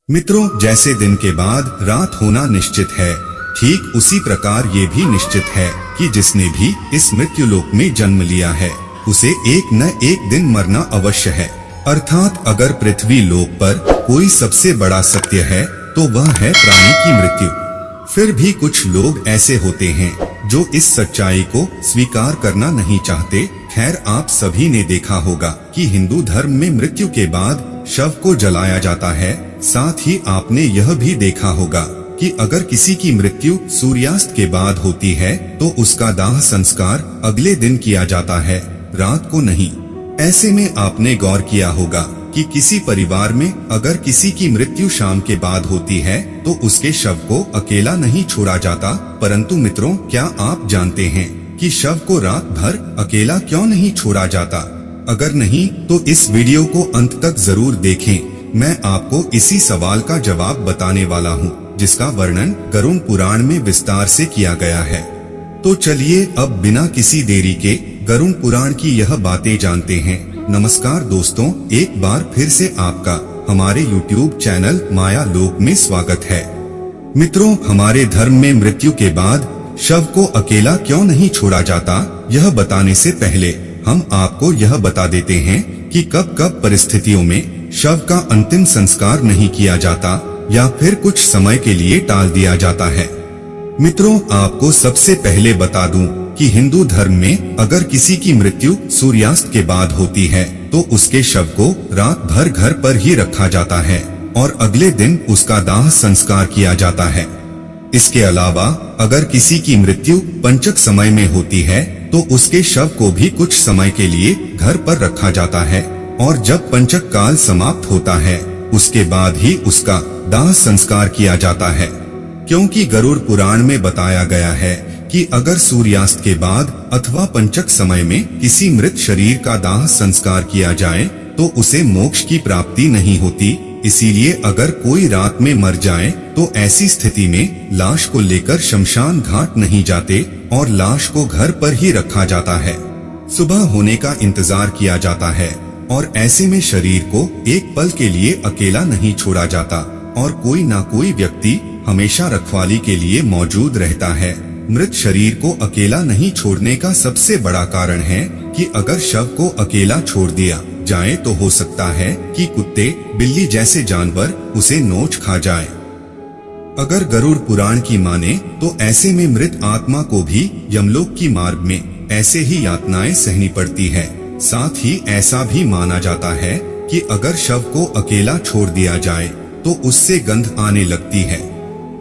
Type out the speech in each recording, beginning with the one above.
मित्रों, जैसे दिन के बाद रात होना निश्चित है, ठीक उसी प्रकार ये भी निश्चित है कि जिसने भी इस मृत्युलोक में जन्म लिया है उसे एक न एक दिन मरना अवश्य है। अर्थात अगर पृथ्वी लोक पर कोई सबसे बड़ा सत्य है तो वह है प्राणी की मृत्यु। फिर भी कुछ लोग ऐसे होते हैं जो इस सच्चाई को स्वीकार करना नहीं चाहते। खैर, आप सभी ने देखा होगा कि हिंदू धर्म में मृत्यु के बाद शव को जलाया जाता है। साथ ही आपने यह भी देखा होगा कि अगर किसी की मृत्यु सूर्यास्त के बाद होती है तो उसका दाह संस्कार अगले दिन किया जाता है, रात को नहीं। ऐसे में आपने गौर किया होगा कि किसी परिवार में अगर किसी की मृत्यु शाम के बाद होती है तो उसके शव को अकेला नहीं छोड़ा जाता। परंतु मित्रों, क्या आप जानते हैं कि शव को रात भर अकेला क्यों नहीं छोड़ा जाता? अगर नहीं तो इस वीडियो को अंत तक जरूर देखें। मैं आपको इसी सवाल का जवाब बताने वाला हूँ, जिसका वर्णन गरुड़ पुराण में विस्तार से किया गया है। तो चलिए अब बिना किसी देरी के गरुड़ पुराण की यह बातें जानते हैं। नमस्कार दोस्तों, एक बार फिर से आपका हमारे YouTube चैनल माया लोक में स्वागत है। मित्रों, हमारे धर्म में मृत्यु के बाद शव को अकेला क्यों नहीं छोड़ा जाता, यह बताने से पहले हम आपको यह बता देते हैं कि कब कब परिस्थितियों में शव का अंतिम संस्कार नहीं किया जाता या फिर कुछ समय के लिए टाल दिया जाता है। मित्रों, आपको सबसे पहले बता दूं कि हिंदू धर्म में अगर किसी की मृत्यु सूर्यास्त के बाद होती है तो उसके शव को रात भर घर पर ही रखा जाता है और अगले दिन उसका दाह संस्कार किया जाता है। इसके अलावा अगर किसी की मृत्यु पंचक समय में होती है तो उसके शव को भी कुछ समय के लिए घर पर रखा जाता है और जब पंचक काल समाप्त होता है उसके बाद ही उसका दाह संस्कार किया जाता है। क्योंकि गरुड़ पुराण में बताया गया है कि अगर सूर्यास्त के बाद अथवा पंचक समय में किसी मृत शरीर का दाह संस्कार किया जाए तो उसे मोक्ष की प्राप्ति नहीं होती। इसीलिए अगर कोई रात में मर जाए तो ऐसी स्थिति में लाश को लेकर शमशान घाट नहीं जाते और लाश को घर पर ही रखा जाता है। सुबह होने का इंतजार किया जाता है और ऐसे में शरीर को एक पल के लिए अकेला नहीं छोड़ा जाता और कोई ना कोई व्यक्ति हमेशा रखवाली के लिए मौजूद रहता है। मृत शरीर को अकेला नहीं छोड़ने का सबसे बड़ा कारण है कि अगर शव को अकेला छोड़ दिया जाए तो हो सकता है कि कुत्ते, बिल्ली जैसे जानवर उसे नोच खा जाए। अगर गरुड़ पुराण की माने तो ऐसे में मृत आत्मा को भी यमलोक की मार्ग में ऐसे ही यातनाएं सहनी पड़ती है। साथ ही ऐसा भी माना जाता है कि अगर शव को अकेला छोड़ दिया जाए तो उससे गंध आने लगती है।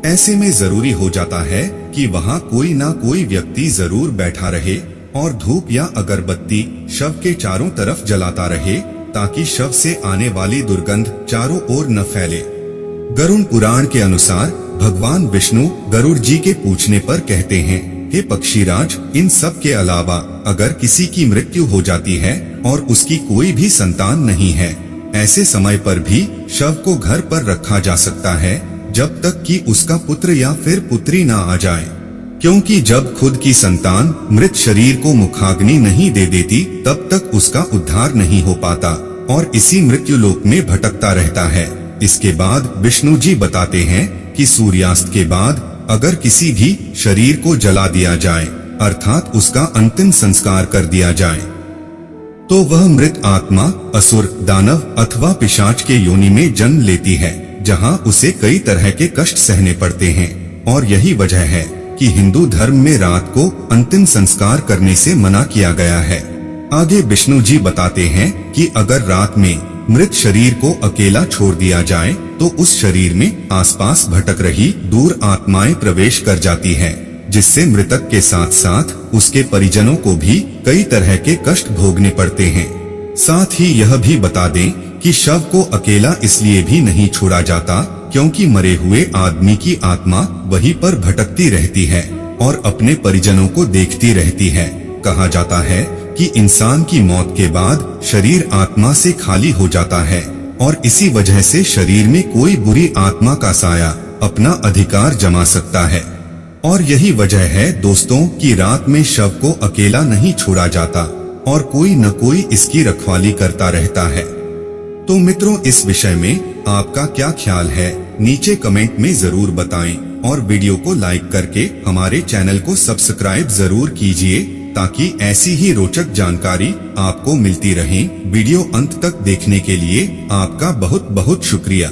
ऐसे में जरूरी हो जाता है कि वहाँ कोई ना कोई व्यक्ति जरूर बैठा रहे और धूप या अगरबत्ती शव के चारों तरफ जलाता रहे ताकि शव से आने वाली दुर्गंध चारों ओर न फैले। गरुड़ पुराण के अनुसार भगवान विष्णु गरुड़ जी के पूछने पर कहते हैं, हे पक्षीराज, इन सब के अलावा अगर किसी की मृत्यु हो जाती है और उसकी कोई भी संतान नहीं है, ऐसे समय पर भी शव को घर पर रखा जा सकता है जब तक कि उसका पुत्र या फिर पुत्री ना आ जाए। क्योंकि जब खुद की संतान मृत शरीर को मुखाग्नि नहीं दे देती तब तक उसका उद्धार नहीं हो पाता और इसी मृत्युलोक में भटकता रहता है। इसके बाद विष्णु जी बताते हैं कि सूर्यास्त के बाद अगर किसी भी शरीर को जला दिया जाए अर्थात उसका अंतिम संस्कार कर दिया जाए तो वह मृत आत्मा असुर, दानव अथवा पिशाच के योनि में जन्म लेती है, जहां उसे कई तरह के कष्ट सहने पड़ते हैं। और यही वजह है कि हिंदू धर्म में रात को अंतिम संस्कार करने से मना किया गया है। आगे विष्णु जी बताते हैं कि अगर रात में मृत शरीर को अकेला छोड़ दिया जाए तो उस शरीर में आसपास भटक रही दूर आत्माएं प्रवेश कर जाती हैं, जिससे मृतक के साथ साथ उसके परिजनों को भी कई तरह के कष्ट भोगने पड़ते हैं। साथ ही यह भी बता दें कि शव को अकेला इसलिए भी नहीं छोड़ा जाता क्योंकि मरे हुए आदमी की आत्मा वहीं पर भटकती रहती है और अपने परिजनों को देखती रहती है। कहा जाता है कि इंसान की मौत के बाद शरीर आत्मा से खाली हो जाता है और इसी वजह से शरीर में कोई बुरी आत्मा का साया अपना अधिकार जमा सकता है। और यही वजह है दोस्तों कि रात में शव को अकेला नहीं छोड़ा जाता और कोई न कोई इसकी रखवाली करता रहता है। तो मित्रों, इस विषय में आपका क्या ख्याल है, नीचे कमेंट में जरूर बताएं और वीडियो को लाइक करके हमारे चैनल को सब्सक्राइब जरूर कीजिए ताकि ऐसी ही रोचक जानकारी आपको मिलती रहे। वीडियो अंत तक देखने के लिए आपका बहुत बहुत शुक्रिया।